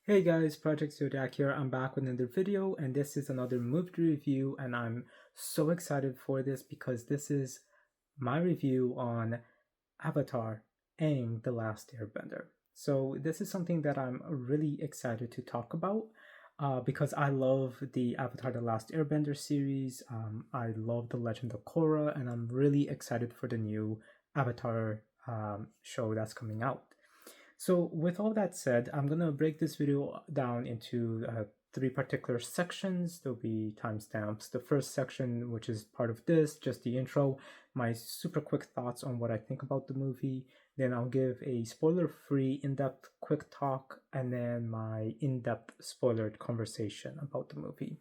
Hey guys, project-zodiac here. I'm back with another video, and this is another movie review, and I'm so excited for this because this is my review on Avatar: Aang, The Last Airbender. So this is something that I'm really excited to talk about because I love the Avatar: The Last Airbender series. I love The Legend of Korra, and I'm really excited for the new Avatar show that's coming out. So with all that said, I'm gonna break this video down into three particular sections. There'll be timestamps. The first section, which is part of this, just the intro, my super quick thoughts on what I think about the movie. Then I'll give a spoiler-free, in-depth quick talk, and then my in-depth spoilered conversation about the movie.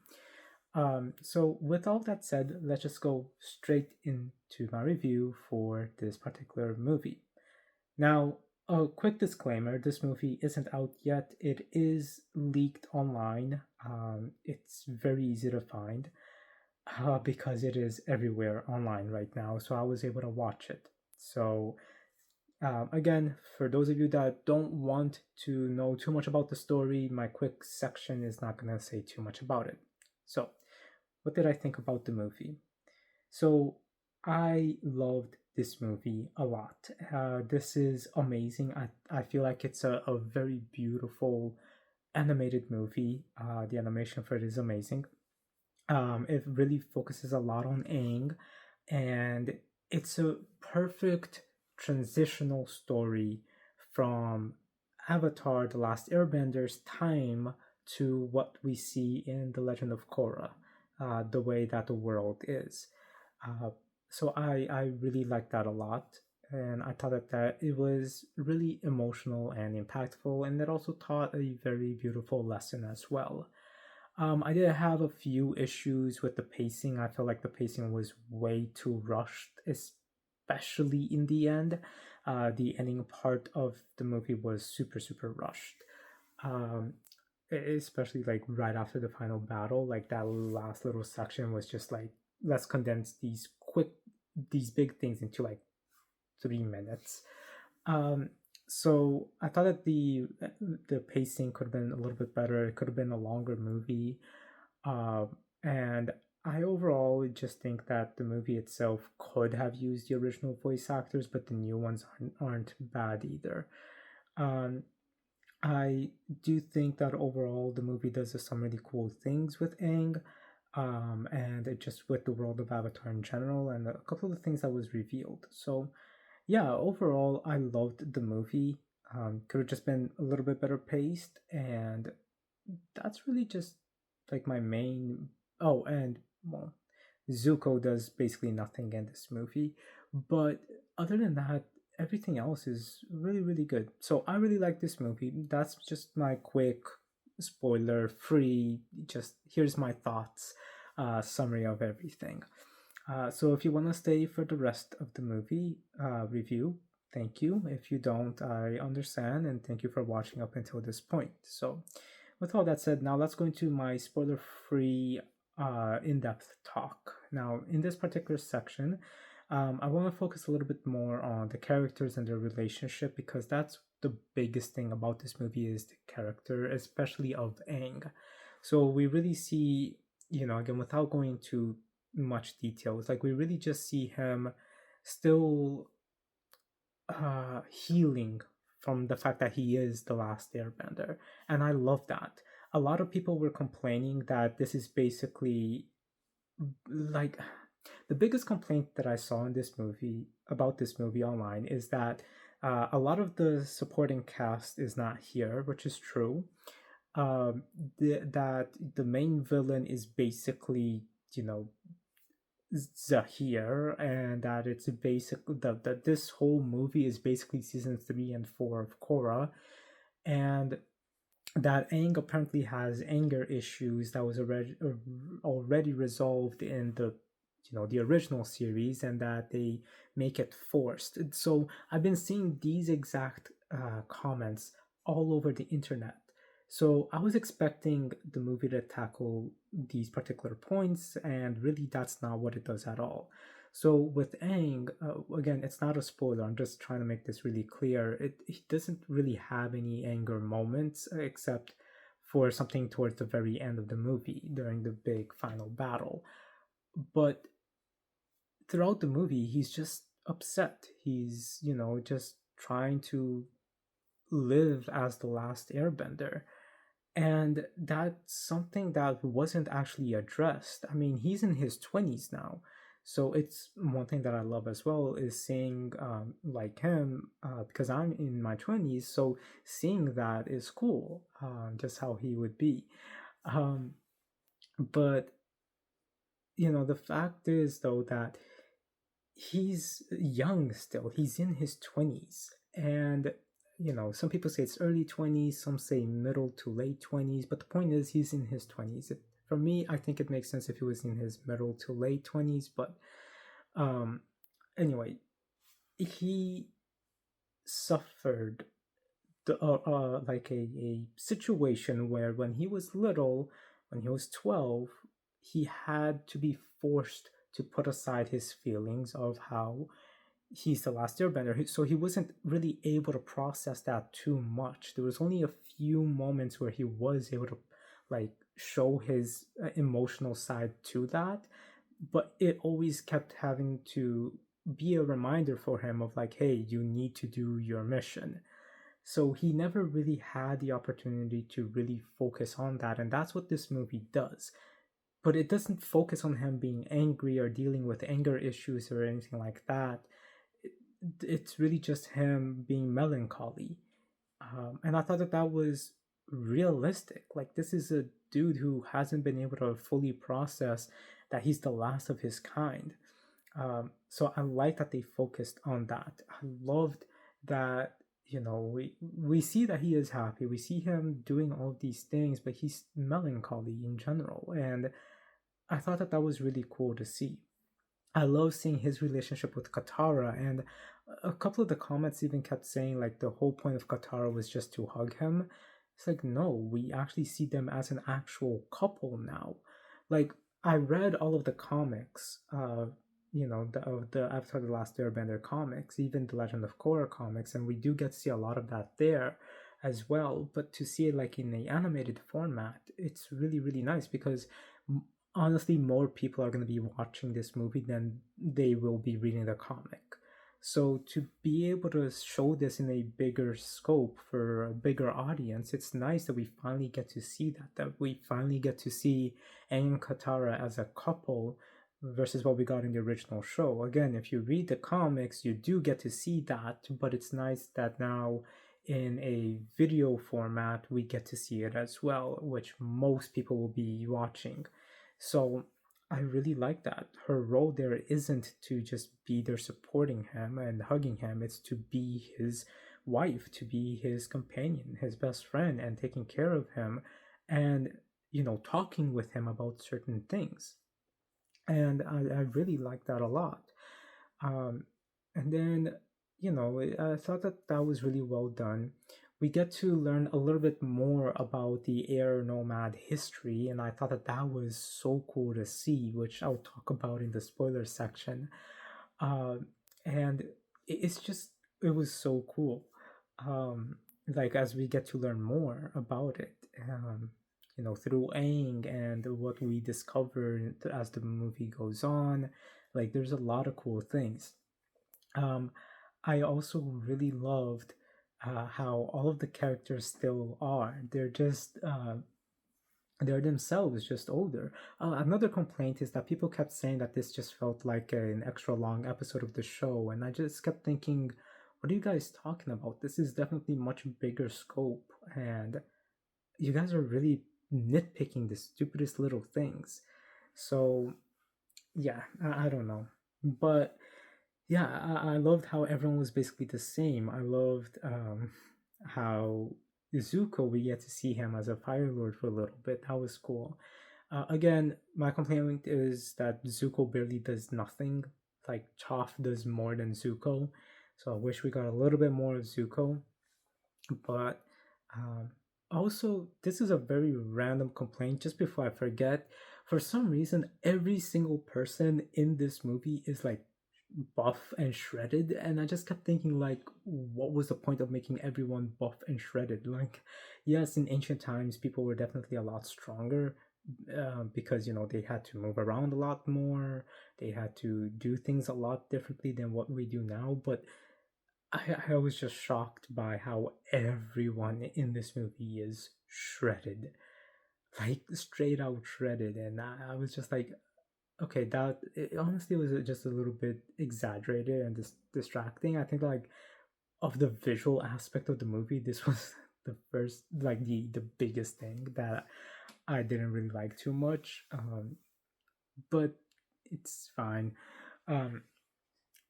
So with all that said, let's just go straight into my review for this particular movie. Now, a quick disclaimer, this movie isn't out yet. It is leaked online. It's very easy to find because it is everywhere online right now. So I was able to watch it. So, again, for those of you that don't want to know too much about the story, my quick section is not going to say too much about it. So, what did I think about the movie? So I loved this movie a lot. This is amazing. I feel like it's a very beautiful animated movie. The animation for it is amazing. It really focuses a lot on Aang, and it's a perfect transitional story from Avatar: The Last Airbender's time to what we see in The Legend of Korra, the way that the world is. Uh, so I really liked that a lot, and I thought that it was really emotional and impactful, and it also taught a very beautiful lesson as well. I did have a few issues with the pacing. I felt like the pacing was way too rushed, especially in the end. The ending part of the movie was super rushed. Um, Especially like right after the final battle, like that last little section was just like, let's condense these big things into like 3 minutes. Um, so I thought that the pacing could have been a little bit better. It could have been a longer movie. And I overall just think that the movie itself could have used the original voice actors, but the new ones aren't bad either. Um, I do think that overall the movie does some really cool things with Aang, and it just with the world of Avatar in general, and a couple of the things that was revealed. So yeah, overall I loved the movie. Could have just been a little bit better paced, and that's really just like my main. Oh, and well, Zuko does basically nothing in this movie, but other than that, everything else is really good. So I really like this movie. That's just my quick spoiler free. Just here's my thoughts, summary of everything. So if you want to stay for the rest of the movie review, thank you. If you don't, I understand, and thank you for watching up until this point. So with all that said, now let's go into my spoiler-free in-depth talk. Now, in this particular section, I want to focus a little bit more on the characters and their relationship because that's the biggest thing about this movie is the character, especially of Aang. So we really see, again, without going into much detail, it's like we really just see him still healing from the fact that he is the last airbender, and I love that. A lot of people were complaining that this is basically like the biggest complaint that I saw in this movie about this movie online is that a lot of the supporting cast is not here, which is true. That the main villain is basically, you know, Zahir, and that it's basically that this whole movie is basically season 3 and 4 of Korra, and that Aang apparently has anger issues that was already resolved in the original series, and that they make it forced. So I've been seeing these exact comments all over the internet. So I was expecting the movie to tackle these particular points, and really that's not what it does at all. So with Aang, again, it's not a spoiler. I'm just trying to make this really clear. It doesn't really have any anger moments except for something towards the very end of the movie during the big final battle. But throughout the movie, he's just upset. He's, just trying to live as the last airbender. And that's something that wasn't actually addressed. I mean, he's in his 20s now. So it's one thing that I love as well is seeing like him because I'm in my 20s. So seeing that is cool, just how he would be. Um, but, the fact is, though, that he's young still. He's in his 20s. And, some people say it's early 20s, some say middle to late 20s, but the point is he's in his 20s. For me, I think it makes sense if he was in his middle to late 20s, but um, anyway, he suffered like a situation where when he was little, when he was 12, he had to be forced to put aside his feelings of how he's the last airbender. So he wasn't really able to process that too much. There was only a few moments where he was able to like show his emotional side to that, but it always kept having to be a reminder for him of like, hey, you need to do your mission. So he never really had the opportunity to really focus on that, and that's what this movie does. But it doesn't focus on him being angry or dealing with anger issues or anything like that. It's really just him being melancholy. And I thought that that was realistic. Like, this is a dude who hasn't been able to fully process that he's the last of his kind. So I like that they focused on that. I loved that, we see that he is happy. We see him doing all of these things, but he's melancholy in general. And I thought that that was really cool to see. I love seeing his relationship with Katara, and a couple of the comments even kept saying like the whole point of Katara was just to hug him. It's like, no, we actually see them as an actual couple now. Like, I read all of the comics, the Avatar: The Last Airbender comics, even the Legend of Korra comics, and we do get to see a lot of that there as well. But to see it like in a animated format, it's really really nice because honestly, more people are going to be watching this movie than they will be reading the comic. So to be able to show this in a bigger scope for a bigger audience, it's nice that we finally get to see that we finally get to see Aang and Katara as a couple versus what we got in the original show. Again, if you read the comics, you do get to see that, but it's nice that now in a video format we get to see it as well, which most people will be watching. So I really like that. Her role there isn't to just be there supporting him and hugging him, it's to be his wife, to be his companion, his best friend, and taking care of him and, talking with him about certain things. And I really like that a lot. Um, and then, I thought that that was really well done. We get to learn a little bit more about the air nomad history, and I thought that that was so cool to see, which I'll talk about in the spoiler section. And it's just, it was so cool. Like, as we get to learn more about it, through Aang and what we discover as the movie goes on, like, there's a lot of cool things. Um, I also really loved how all of the characters still are. They're themselves just older. Another complaint is that people kept saying that this just felt like an extra long episode of the show, and I just kept thinking, what are you guys talking about? This is definitely much bigger scope, and you guys are really nitpicking the stupidest little things. So yeah, I don't know, but yeah, I loved how everyone was basically the same. I loved how Zuko, we get to see him as a Fire Lord for a little bit. That was cool. Again, my complaint is that Zuko barely does nothing. Like, Toph does more than Zuko. So I wish we got a little bit more of Zuko. But um, also, this is a very random complaint. Just before I forget, for some reason, every single person in this movie is like buff and shredded, and I just kept thinking like, what was the point of making everyone buff and shredded? Like, yes, in ancient times people were definitely a lot stronger, because they had to move around a lot more, they had to do things a lot differently than what we do now. But I was just shocked by how everyone in this movie is shredded, like straight out shredded. And I was just like, okay, that it honestly was just a little bit exaggerated and distracting. I think like of the visual aspect of the movie, this was the first, like the biggest thing that I didn't really like too much. But it's fine. Um,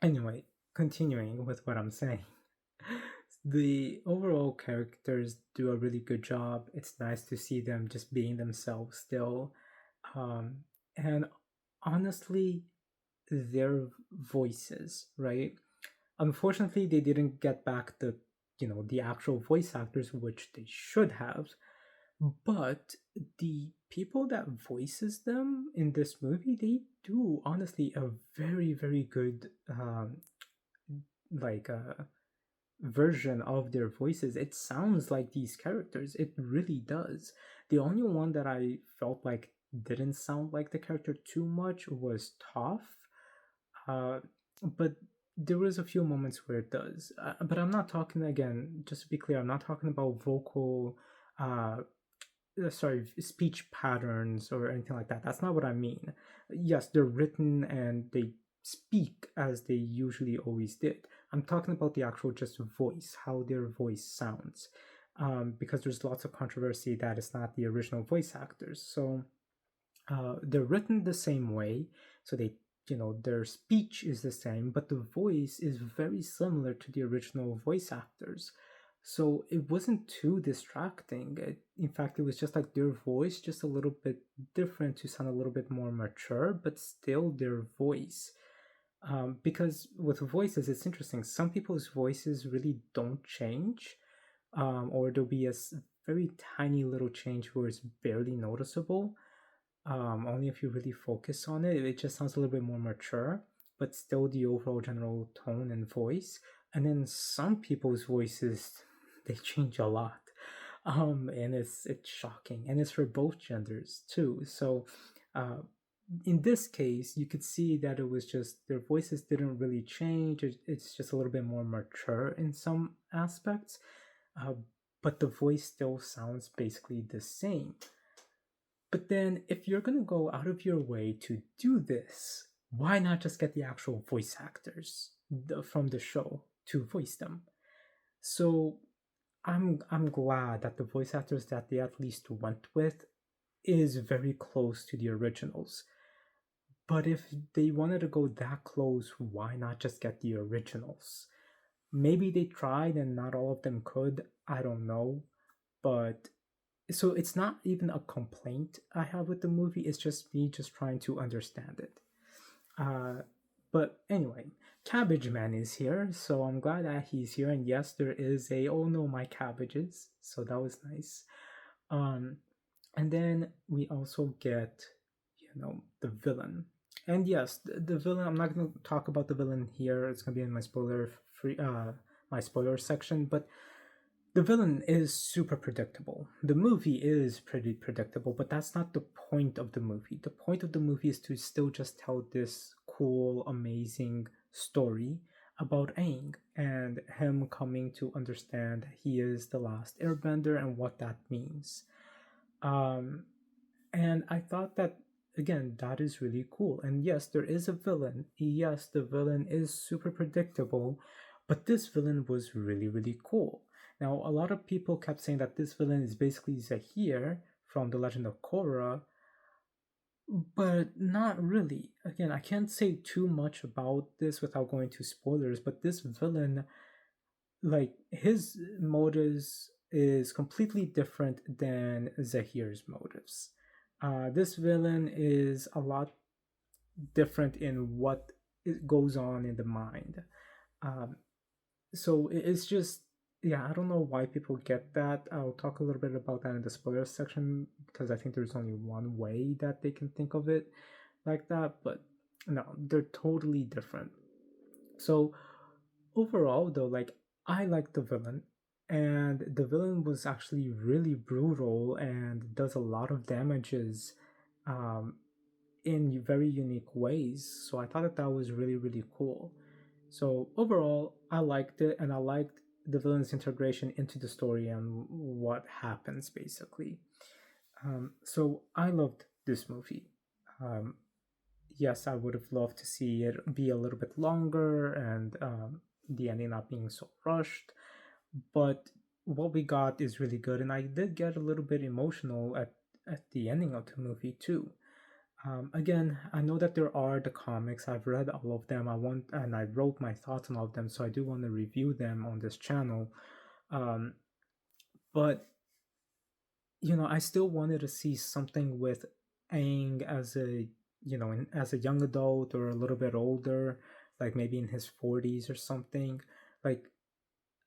anyway, continuing with what I'm saying. The overall characters do a really good job. It's nice to see them just being themselves still. Um, and honestly, their voices, right? Unfortunately, they didn't get back the actual voice actors, which they should have. But the people that voices them in this movie, they do honestly a very, very good like version of their voices. It sounds like these characters. It really does. The only one that I felt like didn't sound like the character too much was Toph. Uh, but there was a few moments where it does. But I'm not talking, again, just to be clear, I'm not talking about vocal, uh, speech patterns or anything like that. That's not what I mean. Yes, they're written and they speak as they usually always did. I'm talking about the actual just voice, how their voice sounds. Because there's lots of controversy that it's not the original voice actors. So they're written the same way, so their speech is the same, but the voice is very similar to the original voice actors. So it wasn't too distracting. In fact, it was just like their voice just a little bit different to sound a little bit more mature, but still their voice. Because with voices, it's interesting. Some people's voices really don't change, or there'll be very tiny little change where it's barely noticeable. Only if you really focus on it. It just sounds a little bit more mature, but still the overall general tone and voice. And then some people's voices, they change a lot. And it's shocking, and it's for both genders too. So, uh, in this case, you could see that it was just their voices didn't really change. It's just a little bit more mature in some aspects, uh, but the voice still sounds basically the same. But then, if you're gonna go out of your way to do this, why not just get the actual voice actors from the show to voice them? So I'm glad that the voice actors that they at least went with is very close to the originals. But if they wanted to go that close, why not just get the originals? Maybe they tried and not all of them could. I don't know. But so it's not even a complaint I have with the movie. It's just me just trying to understand it. Uh, but anyway, Cabbage Man is here, so I'm glad that he's here. And yes, there is a oh no my cabbages, so that was nice. Um, and then we also get the villain. And yes, the villain. I'm not going to talk about the villain here. It's going to be in my spoiler section, but the villain is super predictable. The movie is pretty predictable, but that's not the point of the movie. The point of the movie is to still just tell this cool, amazing story about Aang and him coming to understand he is the last Airbender and what that means. Um, and I thought that, again, that is really cool. And yes, there is a villain. Yes, the villain is super predictable, but this villain was really, really cool. Now, a lot of people kept saying that this villain is basically Zahir from The Legend of Korra, but not really. Again, I can't say too much about this without going to spoilers, but this villain, like, his motives is completely different than Zahir's motives. This villain is a lot different in what goes on in the mind. Um, so it's just, yeah, I don't know why people get that. I'll talk a little bit about that in the spoilers section because I think there's only one way that they can think of it like that, but no, they're totally different. So overall, though, like I like the villain, and the villain was actually really brutal and does a lot of damages, um, in very unique ways. So I thought that that was really really cool. So overall, I liked it, and I liked the villain's integration into the story and what happens basically. So I loved this movie. Um, yes, I would have loved to see it be a little bit longer and the ending not being so rushed. But what we got is really good, and I did get a little bit emotional at the ending of the movie too. Again, I know that there are the comics. I've read all of them. And I wrote my thoughts on all of them, so I do want to review them on this channel. Um, but I still wanted to see something with Aang as a as a young adult or a little bit older, like maybe in his 40s or something, like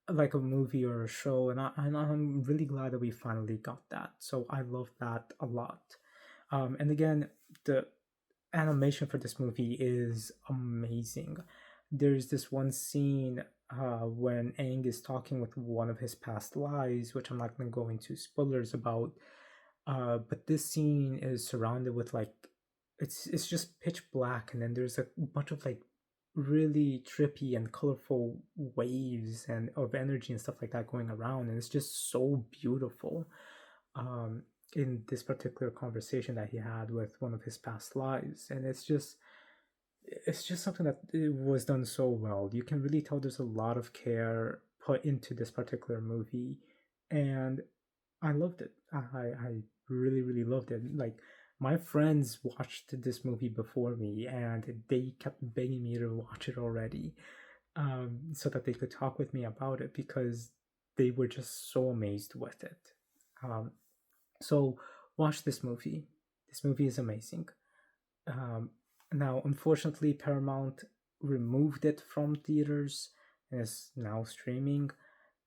like a movie or a show. And I'm really glad that we finally got that. So I love that a lot. And again, the animation for this movie is amazing. There's this one scene when Aang is talking with one of his past lives, which I'm not going to go into spoilers about. But this scene is surrounded with like it's just pitch black, and then there's a bunch of like really trippy and colorful waves and of energy and stuff like that going around, and it's just so beautiful. Um, in this particular conversation that he had with one of his past lives, and it's just something that it was done so well. You can really tell there's a lot of care put into this particular movie, and I loved it. I really really loved it. Like my friends watched this movie before me, and they kept begging me to watch it already, so that they could talk with me about it because they were just so amazed with it. Um, so watch this movie. This movie is amazing. Um, Now, unfortunately, Paramount removed it from theaters and is now streaming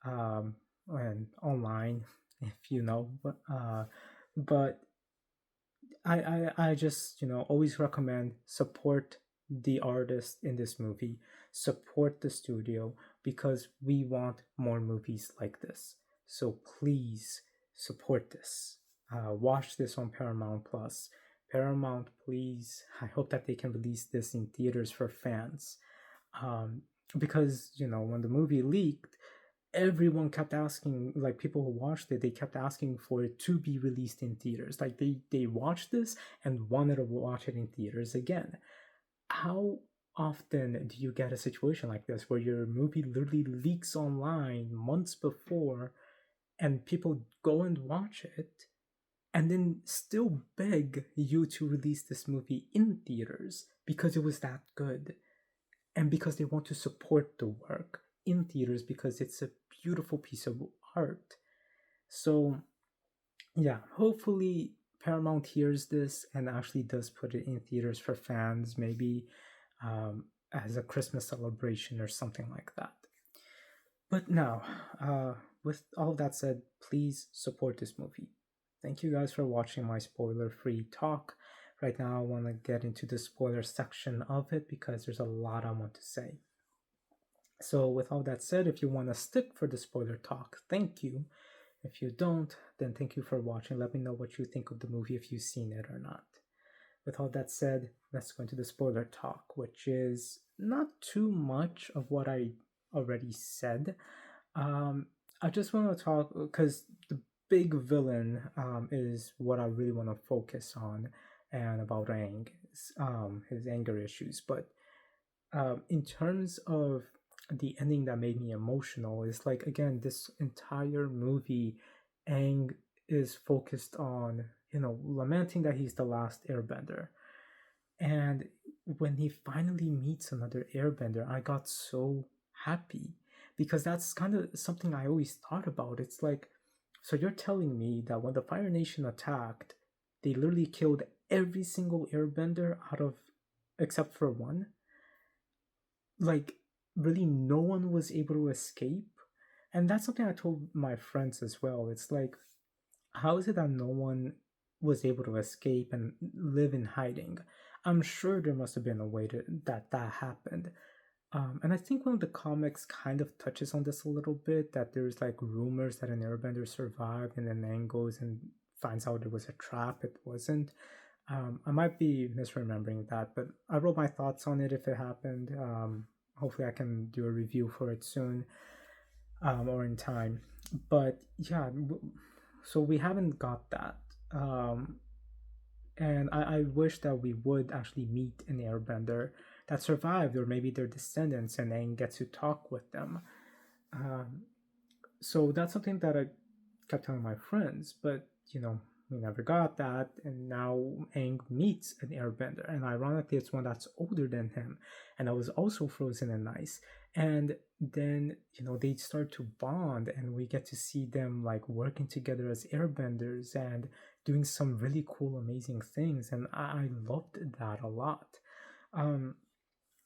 and online, if you know. But I just always recommend support the artist in this movie, support the studio because we want more movies like this. So please support this. Watch this on Paramount Plus. Paramount, please. I hope that they can release this in theaters for fans. Um, because when the movie leaked, everyone kept asking, like people who watched it, they kept asking for it to be released in theaters. Like they watched this and wanted to watch it in theaters again. How often do you get a situation like this where your movie literally leaks online months before and people go and watch it and then still beg you to release this movie in theaters because it was that good and because they want to support the work in theaters because it's a beautiful piece of art. So, yeah, hopefully Paramount hears this and actually does put it in theaters for fans, maybe as a Christmas celebration or something like that. But now, with all that said, please support this movie. Thank you guys for watching my spoiler free talk. Right now, I want to get into the spoiler section of it because there's a lot I want to say. So, with all that said, if you want to stick for the spoiler talk, thank you. If you don't, then thank you for watching. Let me know what you think of the movie if you've seen it or not. With all that said, let's go into the spoiler talk, which is not too much of what I already said. Um, I just want to talk because the big villain is what I really want to focus on and about Aang, his anger issues. But in terms of the ending that made me emotional, is like again, this entire movie, Aang is focused on lamenting that he's the last Airbender, and when he finally meets another Airbender, I got so happy because that's kind of something I always thought about. It's like, so you're telling me that when the Fire Nation attacked, they literally killed every single Airbender out of except for one? Like really no one was able to escape? And that's something I told my friends as well. It's like, how is it that no one was able to escape and live in hiding? I'm sure there must have been a way that happened. And I think one of the comics kind of touches on this a little bit, that there's like rumors that an airbender survived and then Aang goes and finds out it was a trap. It wasn't. I might be misremembering that, but I wrote my thoughts on it if it happened. Hopefully, I can do a review for it soon, or in time. But yeah, so we haven't got that. Um, and I wish that we would actually meet an airbender that survived, or maybe their descendants, and then get to talk with them. Um, so that's something that I kept telling my friends, but we never got that. And now Aang meets an airbender, and ironically, it's one that's older than him, and that was also frozen in ice. And then they start to bond, and we get to see them like working together as airbenders and doing some really cool, amazing things. And I loved that a lot. Um,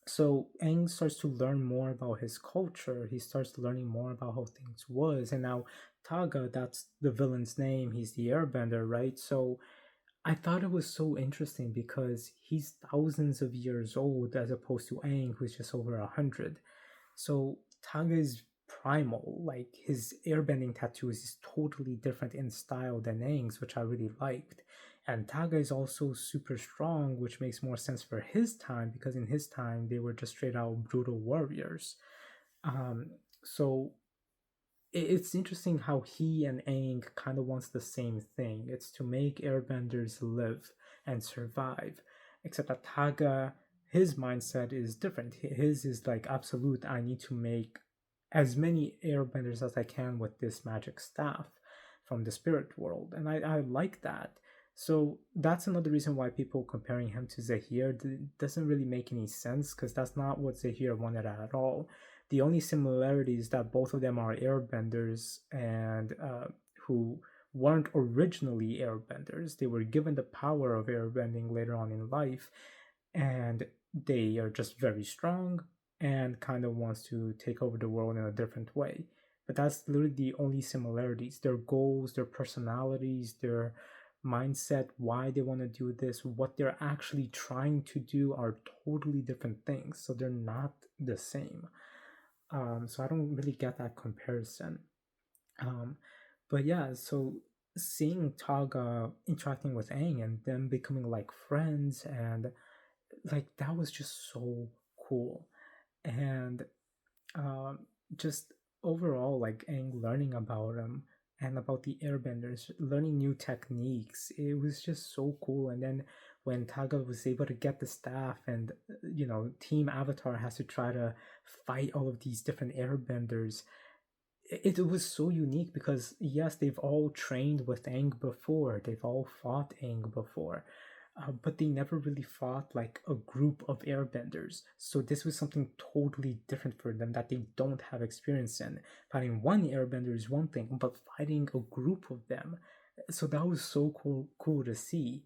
so Aang starts to learn more about his culture. He starts learning more about how things was, and now Taga, that's the villain's name. He's the Airbender, right? So I thought it was so interesting because he's thousands of years old as opposed to Aang, who's just over 100. So Taga is primal. Like his airbending tattoos is totally different in style than Aang's, which I really liked. And Taga is also super strong, which makes more sense for his time because in his time they were just straight out brutal warriors. Um, so it's interesting how he and Aang kind of wants the same thing. It's to make airbenders live and survive. Except that Taga, his mindset is different. His is like absolute, I need to make as many airbenders as I can with this magic staff from the spirit world. And I like that. So that's another reason why people comparing him to Zahir doesn't really make any sense, because that's not what Zahir wanted at all. The only similarity is that both of them are airbenders, and who weren't originally airbenders. They were given the power of airbending later on in life, and they are just very strong and kind of wants to take over the world in a different way. But that's literally the only similarities. Their goals, their personalities, their mindset, why they want to do this, what they're actually trying to do are totally different things. So they're not the same. So I don't really get that comparison. Um, but yeah, so seeing Taga interacting with Aang and them becoming like friends, and like that was just so cool. And um, just overall, like Aang learning about him and about the airbenders, learning new techniques, it was just so cool. And then when Taga was able to get the staff, and Team Avatar has to try to fight all of these different airbenders, it was so unique because yes, they've all trained with Aang before, they've all fought Aang before, but they never really fought like a group of airbenders. So this was something totally different for them that they don't have experience in. Fighting one airbender is one thing, but fighting a group of them, so that was so cool to see.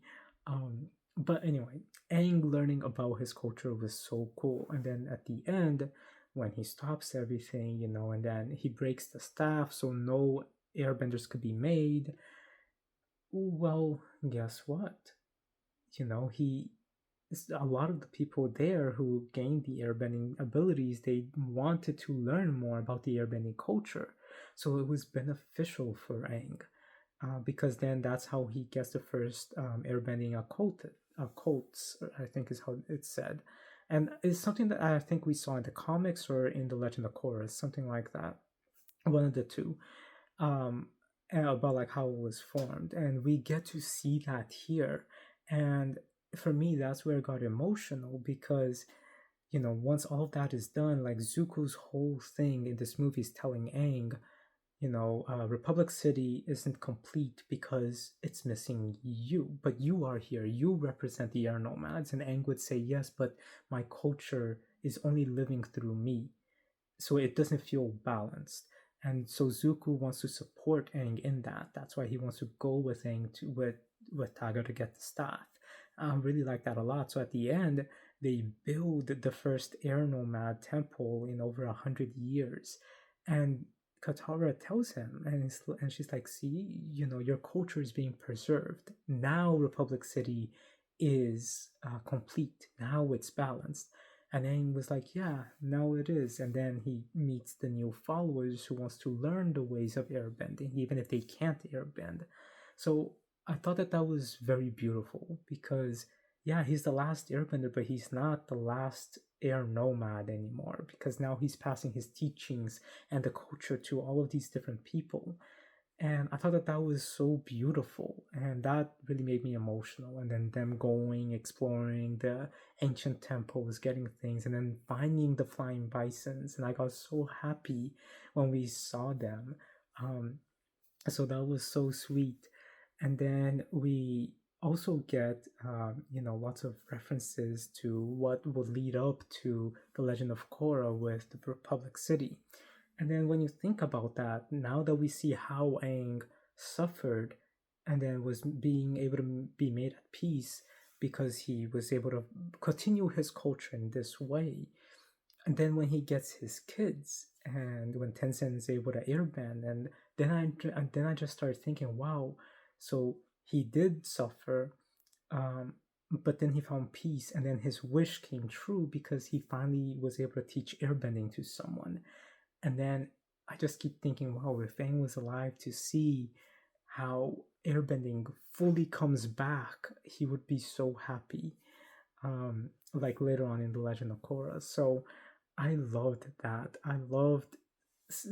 Um, but anyway, Aang learning about his culture was so cool, and then at the end, when he stops everything, and then he breaks the staff so no airbenders could be made. Well, guess what? He a lot of the people there who gained the airbending abilities, they wanted to learn more about the airbending culture. So it was beneficial for Aang, because then that's how he gets the first airbending occults, I think is how it's said. And it's something that I think we saw in the comics or in the Legend of Korra, something like that, one of the two, um, and about like how it was formed, and we get to see that here. And for me, that's where it got emotional because once all of that is done, like Zuko's whole thing in this movie is telling Aang, Republic City isn't complete because it's missing you, but you are here. You represent the air nomads. And Aang would say, yes, but my culture is only living through me. So it doesn't feel balanced. And so Zuko wants to support Aang in that. That's why he wants to go with Aang with Taga to get the staff. I really like that a lot. So at the end, they build the first air nomad temple in over 100 years, and Katara tells him, and she's like, "See, your culture is being preserved. Now Republic City is complete. Now it's balanced." And Aang was like, yeah, now it is. And then he meets the new followers who wants to learn the ways of airbending, even if they can't airbend. So I thought that that was very beautiful because, yeah, he's the last airbender, but he's not the last air nomad anymore because now he's passing his teachings and the culture to all of these different people. And I thought that that was so beautiful, and that really made me emotional. And then them going, exploring the ancient temples, getting things, and then finding the flying bisons. And I got so happy when we saw them. Um, so that was so sweet. And then we also get, lots of references to what would lead up to the Legend of Korra with the Republic City. And then when you think about that, now that we see how Aang suffered and then was being able to be made at peace because he was able to continue his culture in this way. And then when he gets his kids and when Tencent is able to airband, and then I just started thinking, wow, so he did suffer, um, but then he found peace, and then his wish came true because he finally was able to teach airbending to someone. And then I just keep thinking, wow, if Aang was alive to see how airbending fully comes back, he would be so happy. Like later on in the Legend of Korra. So I loved that. I loved,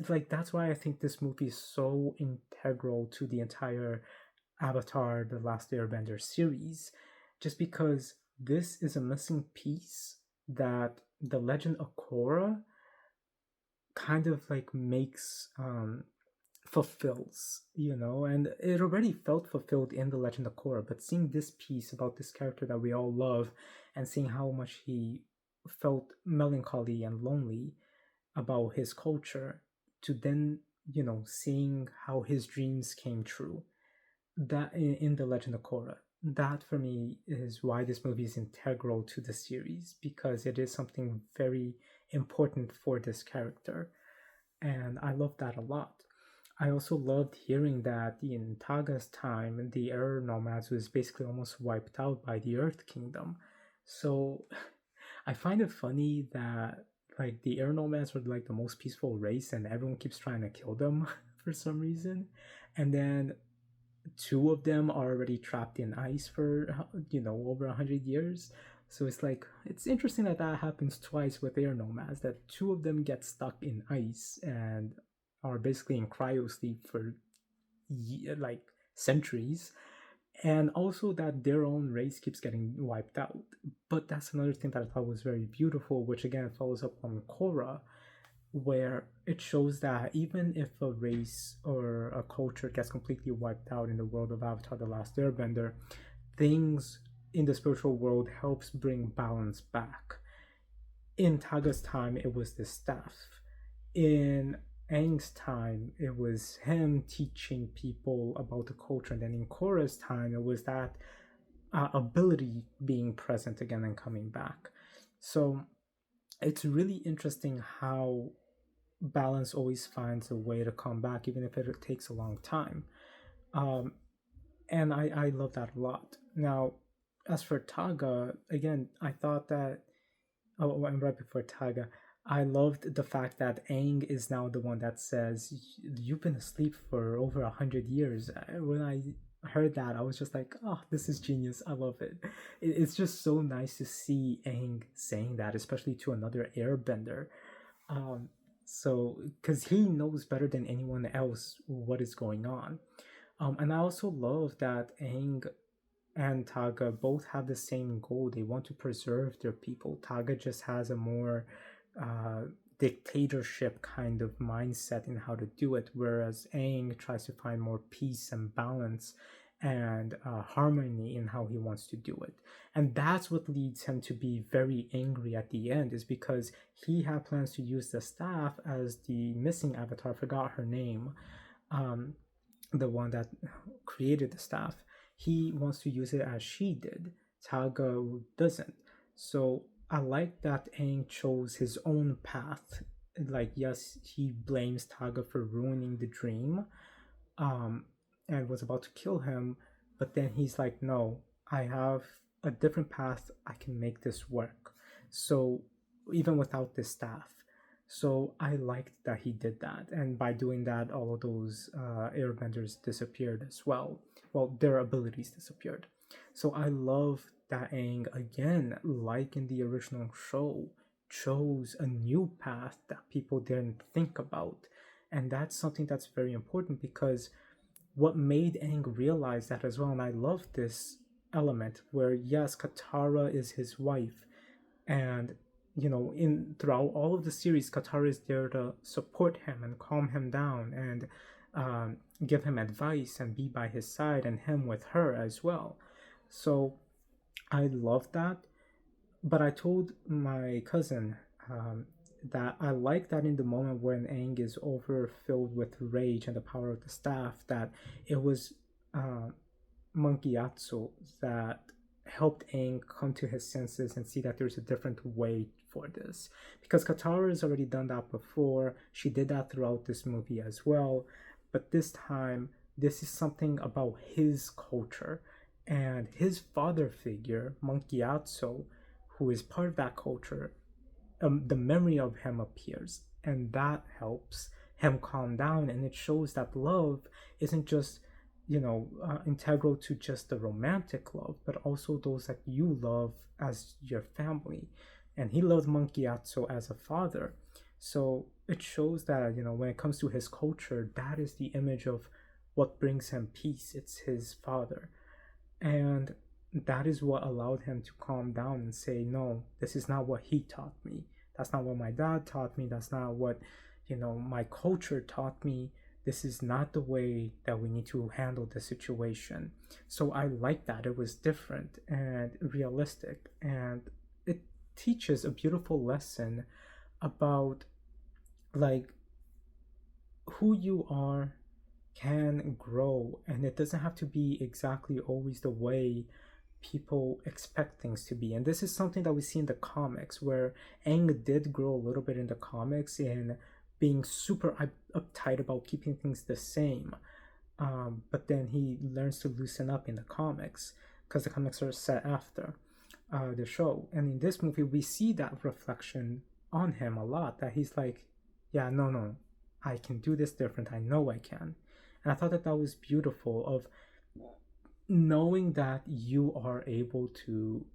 like, that's why I think this movie is so integral to the entire Avatar: The Last Airbender series, just because this is a missing piece that the Legend of Korra kind of like makes fulfills, and it already felt fulfilled in the Legend of Korra, but seeing this piece about this character that we all love and seeing how much he felt melancholy and lonely about his culture, to then seeing how his dreams came true, that in the Legend of Korra, that for me is why this movie is integral to the series, because it is something very important for this character, and I love that a lot. I also loved hearing that in Taga's time, the Air Nomads was basically almost wiped out by the Earth Kingdom. So I find it funny that like the Air Nomads were like the most peaceful race, and everyone keeps trying to kill them for some reason. And then two of them are already trapped in ice for over 100 years. So it's like it's interesting that that happens twice with air nomads. That two of them get stuck in ice and are basically in cryo sleep for like centuries, and also that their own race keeps getting wiped out. But that's another thing that I thought was very beautiful, which again follows up on Korra, where it shows that even if a race or a culture gets completely wiped out in the world of Avatar: The Last Airbender, things in the spiritual world helps bring balance back. In Taga's time, it was the staff. In Aang's time, it was him teaching people about the culture, and then in Korra's time, it was that ability being present again and coming back. So it's really interesting how balance always finds a way to come back, even if it takes a long time. Um, and I love that a lot. Now, as for Taga, again, I thought that, oh, and right before Taga, I loved the fact that Aang is now the one that says, "You've been asleep for over 100 years." When I heard that, I was just like, "Oh, this is genius! I love it." It's just so nice to see Aang saying that, especially to another Airbender. Um, so, because he knows better than anyone else what is going on. And I also love that Aang and Taga both have the same goal. They want to preserve their people. Taga just has a more uh, dictatorship kind of mindset in how to do it, whereas Aang tries to find more peace and balance and harmony in how he wants to do it. And that's what leads him to be very angry at the end, is because he had plans to use the staff as the missing avatar, I forgot her name, um, the one that created the staff. He wants to use it as she did. Taga doesn't. So I like that Aang chose his own path. Like, yes, he blames Taga for ruining the dream, um, and was about to kill him, but then he's like, no, I have a different path. I can make this work. So even without the staff. So I liked that he did that, and by doing that, all of those airbenders disappeared as well. Well, their abilities disappeared. So I love that Aang, again, like in the original show, chose a new path that people didn't think about. And that's something that's very important, because what made Aang realize that as well, and I love this element where, yes, Katara is his wife, and in throughout all of the series, Katara is there to support him and calm him down, and give him advice and be by his side, and him with her as well. So I love that. But I told my cousin, that I like that in the moment when Aang is overfilled with rage and the power of the staff, that it was uh, Monkey Atsu that helped Aang come to his senses and see that there's a different way for this. Because Katara has already done that before. She did that throughout this movie as well. But this time, this is something about his culture. And his father figure, Monkey Atsu, who is part of that culture, the memory of him appears. And that helps him calm down. And it shows that love isn't just integral to just the romantic love, but also those that you love as your family. And he loved Monkey Atsu as a father. So it shows that, when it comes to his culture, that is the image of what brings him peace. It's his father. And that is what allowed him to calm down and say, no, this is not what he taught me. That's not what my dad taught me. That's not what, my culture taught me. This is not the way that we need to handle the situation. So I like that. It was different and realistic. And it teaches a beautiful lesson about, like, who you are can grow, and it doesn't have to be exactly always the way people expect things to be. And this is something that we see in the comics, where Aang did grow a little bit in the comics in being super uptight about keeping things the same. But then he learns to loosen up in the comics, because the comics are set after the show. And in this movie, we see that reflection on him a lot, that he's like, yeah, no, I can do this different. I know I can. And I thought that was beautiful, of knowing that you are able to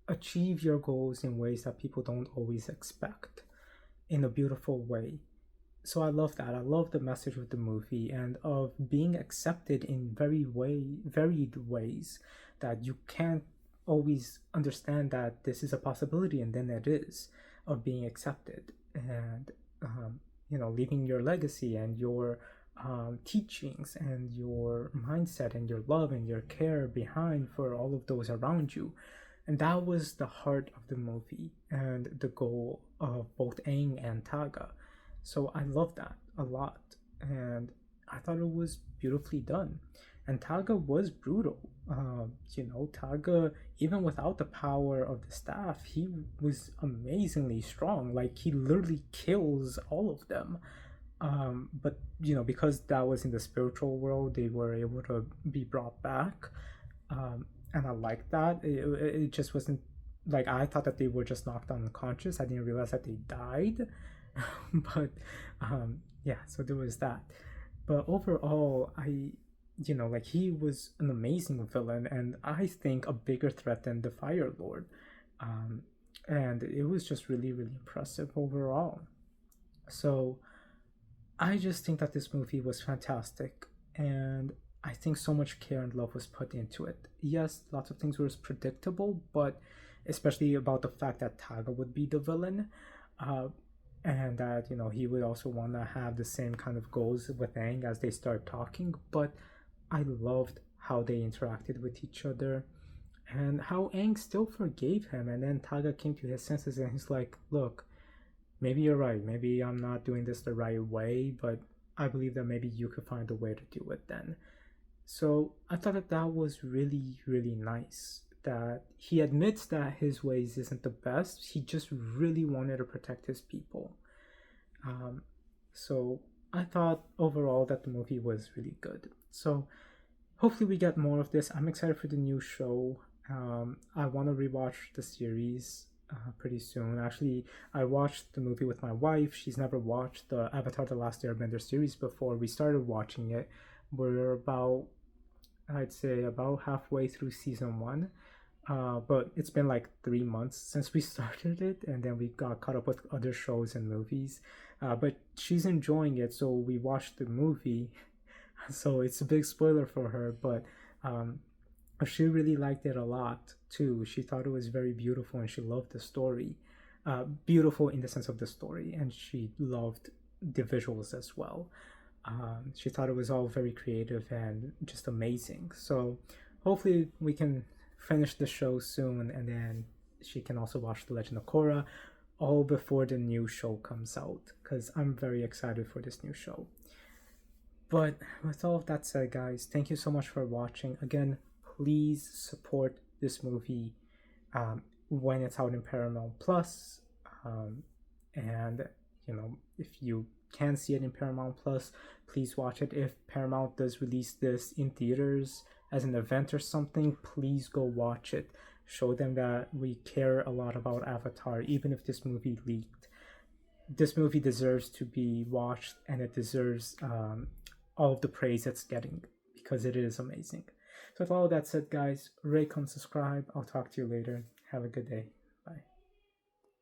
achieve your goals in ways that people don't always expect, in a beautiful way. So I love that. I love the message of the movie, and of being accepted in varied ways, that you can't always understand that this is a possibility, and then it is, of being accepted, and leaving your legacy and your teachings and your mindset and your love and your care behind for all of those around you. And that was the heart of the movie and the goal of both Aang and Taga. So I love that a lot, and I thought it was beautifully done. And Taga was brutal. Taga, even without the power of the staff, he was amazingly strong. Like, he literally kills all of them. But because that was in the spiritual world, they were able to be brought back. And I like that. It just wasn't like, I thought that they were just knocked unconscious. I didn't realize that they died. But yeah, so there was that. But overall, like, he was an amazing villain, and I think a bigger threat than the Fire Lord. And it was just really, really impressive overall. So I just think that this movie was fantastic, and I think so much care and love was put into it. Yes, lots of things were predictable, but especially about the fact that Taga would be the villain, uh, and that he would also want to have the same kind of goals with Aang as they start talking. But I loved how they interacted with each other, and how Aang still forgave him, and then Taga came to his senses, and he's like, look, maybe you're right. Maybe I'm not doing this the right way, but I believe that maybe you could find a way to do it then. So I thought that was really, really nice. That he admits that his ways isn't the best. He just really wanted to protect his people. Um, so I thought overall that the movie was really good. So hopefully we get more of this. I'm excited for the new show I want to rewatch the series pretty soon. Actually, I watched the movie with my wife. She's never watched the Avatar: The Last Airbender series before. We started watching it. We're about, I'd say, about halfway through season one. But it's been like 3 months since we started it, and then we got caught up with other shows and movies. But she's enjoying it, so we watched the movie. So it's a big spoiler for her, but um, she really liked it a lot too. She thought it was very beautiful and she loved the story. Beautiful in the sense of the story, and she loved the visuals as well. She thought it was all very creative and just amazing. So hopefully we can finish the show soon, and then she can also watch The Legend of Korra all before the new show comes out, because I'm very excited for this new show. But with all of that said, guys, thank you so much for watching. Again, please support this movie when it's out in Paramount Plus. And if you can see it in Paramount Plus, please watch it. If Paramount does release this in theaters as an event or something, please go watch it. Show them that we care a lot about Avatar, even if this movie leaked. This movie deserves to be watched, and it deserves all of the praise it's getting, because it is amazing. So with all that said, guys, rate, comment, subscribe. I'll talk to you later. Have a good day.